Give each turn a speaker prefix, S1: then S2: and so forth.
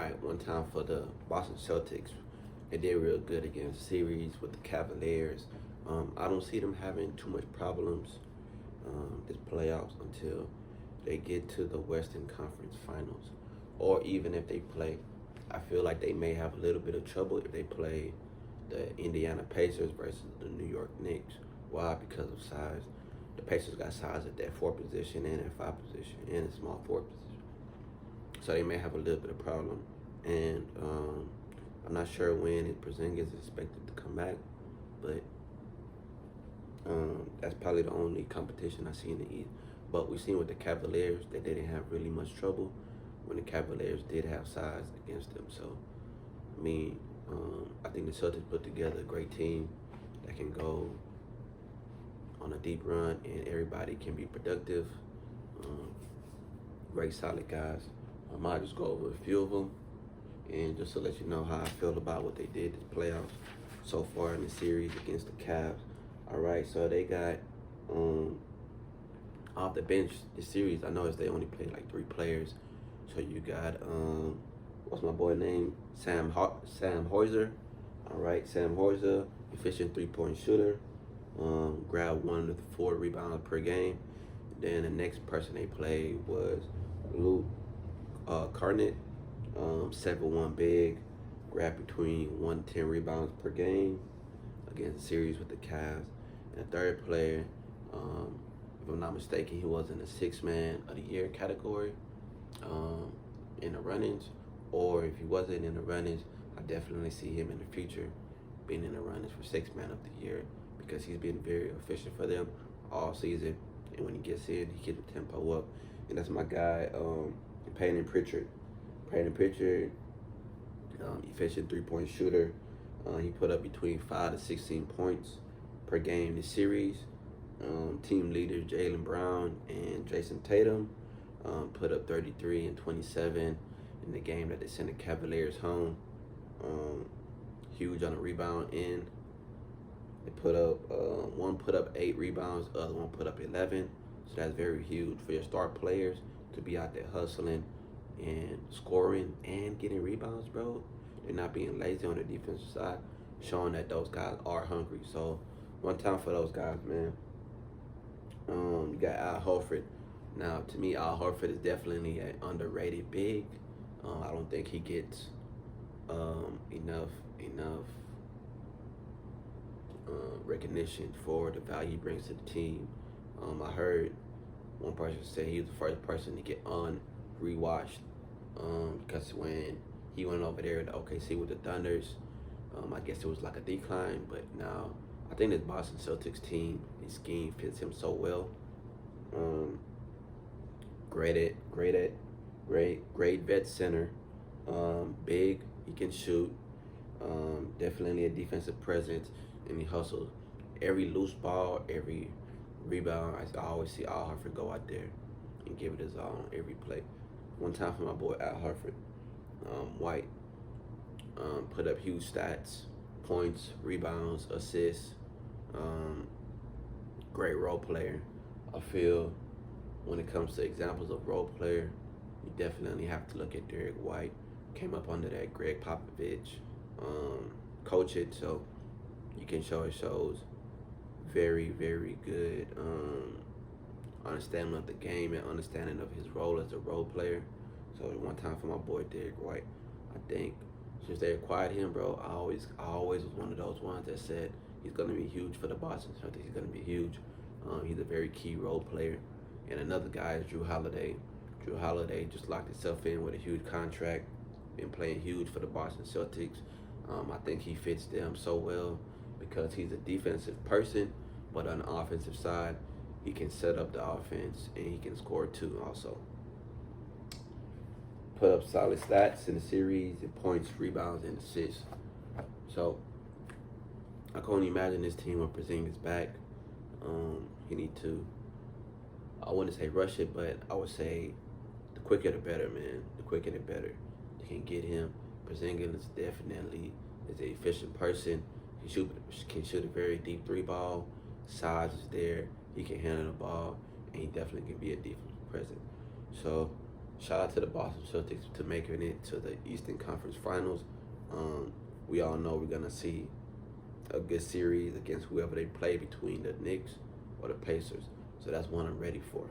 S1: right, one time for the Boston Celtics. They did real good against series with the Cavaliers. I don't see them having too much problems this playoffs until they get to the Western Conference Finals, or even if they play. I feel like they may have a little bit of trouble if they play the Indiana Pacers versus the New York Knicks. Why? Because of size. The Pacers got size at that 4 position and at 5 position and a small 4 position. So they may have a little bit of problem. And I'm not sure when Porzingis is expected to come back, but that's probably the only competition I see in the East. But we've seen with the Cavaliers that they didn't have really much trouble when the Cavaliers did have size against them. So, I mean, I think the Celtics put together a great team that can go on a deep run and everybody can be productive. Great, solid guys. I might just go over a few of them and just to let you know how I feel about what they did this playoffs so far in the series against the Cavs. All right, so they got off the bench this series. I noticed they only played like 3 players. So you got what's my boy name? Sam Heuser. All right, Sam Heuser, efficient 3-point shooter. Grabbed 1 to 4 rebounds per game. Then the next person they played was Luke Carnett, 7'1" big, grabbed between 1 to 10 rebounds per game against the series with the Cavs. And the third player, if I'm not mistaken, he was in the 6th man of the year category in the runnings. Or if he wasn't in the runnings, I definitely see him in the future being in the runnings for 6th man of the year because he's been very efficient for them all season. And when he gets in, he keeps the tempo up. And that's my guy, Payton Pritchard. Payton Pritchard, efficient 3-point shooter. He put up between 5 to 16 points per game this series. Team leaders Jaylen Brown and Jayson Tatum put up 33 and 27 in the game that they sent the Cavaliers home. Huge on the rebound end. They put up one put up 8 rebounds, the other one put up 11. So that's very huge for your star players to be out there hustling and scoring and getting rebounds, bro. They're not being lazy on the defensive side, showing that those guys are hungry. So one time for those guys, man. You got Al Horford. Now, to me, Al Horford is definitely an underrated big. I don't think he gets enough recognition for the value he brings to the team. I heard one person say he was the first person to get rewatched because when he went over there to OKC with the Thunders, I guess it was like a decline, but now I think this Boston Celtics team and scheme fits him so well. Great vet center. Big, he can shoot. Definitely a defensive presence, and he hustles. Every loose ball, every rebound, I always see Al Horford go out there and give it his all on every play. One time for my boy Al Horford, White, put up huge stats, points, rebounds, assists. Great role player. I feel when it comes to examples of role player, you definitely have to look at Derek White. Came up under that Greg Popovich coach it, so you can show it shows very, very good understanding of the game and understanding of his role as a role player. So one time for my boy Derek White, I think since they acquired him, bro, I always was one of those ones that said he's gonna be huge for the Boston Celtics. He's gonna be huge. He's a very key role player. And another guy is Drew Holiday. Drew Holiday just locked himself in with a huge contract, been playing huge for the Boston Celtics. I think he fits them so well because he's a defensive person, but on the offensive side, he can set up the offense and he can score too also. Put up solid stats in the series in points, rebounds, and assists. So I can only imagine this team when Porzingis back. He need to, I wouldn't say rush it, but I would say the quicker the better, man. The quicker the better. You can get him. Porzingis definitely is an efficient person. He can shoot a very deep 3-ball. Size is there. He can handle the ball, and he definitely can be a defensive presence. So shout out to the Boston Celtics to making it to the Eastern Conference Finals. We all know we're gonna see a good series against whoever they play between the Knicks or the Pacers. So that's one I'm ready for.